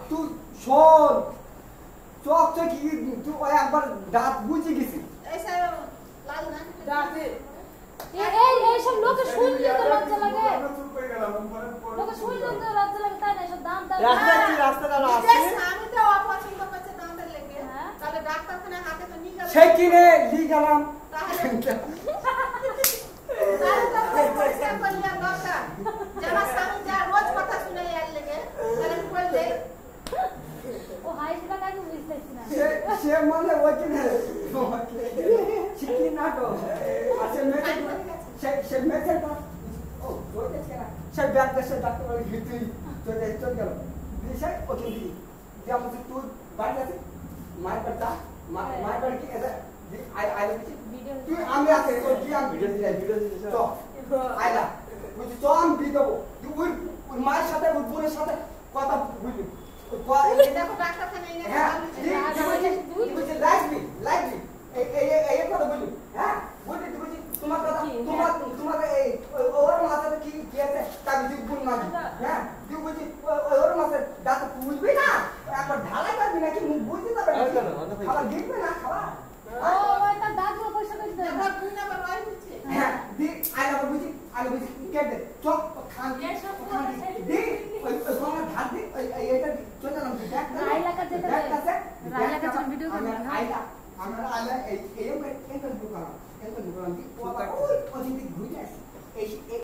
তুই শোন চকচকি তুই ওই একবার দাঁত বুঝে গেছি এই সব লোকে শুনলে তো লজ্জা লাগে লোকে শুনলে তো লজ্জা লাগে তাই না সব দাম দাম রাস্তা দাঁড়া আছে আমি তো অপছন্দ করছে দামের লেগে তাহলে ডাক্তারখানা হাতে তো নিয়ে গেল সে কিনে লি গেলাম তাহলে পরিষ্কার করলে দরকার যারা স্বামী যা রোজ কথা শুনে এর লেগে তাহলে বললে ও হাই সেটা কাকে বুঝতেছি না সে মানে ওই কিনে শিখি না তো আছে মেয়ে সে মেয়ে ও তোকে সে ব্যাগ দেশে ডাক্তার বলে তুই চলে গেল দিশাই ওকে দি যে আমাদের তুই বাড়ি আছে মায়ের বাড়িটা মায়ের বাড়ি কি আছে আই তুই আমি আছে তো কি আমি ভিডিও দিই তো আইলা বুঝি তো আমি দিয়ে দেবো তুই ওই মায়ের সাথে ওই বোনের সাথে কথা বুঝলি দেখো ডাক্তারখানা এনে হ্যাঁ বুঝি লাইকলি এই কথা বুঝলি হ্যাঁ বুঝলি বুঝি তোমার কথা তোমার এই ওর মাথাতে কি আছে তাকে তুই ভুল না হ্যাঁ তুই বুঝি ওর মাথাতে দাঁত বুঝবি না একবার ঢালাই করবি নাকি মুখ বুঝতে পারবি না আবার দেখবে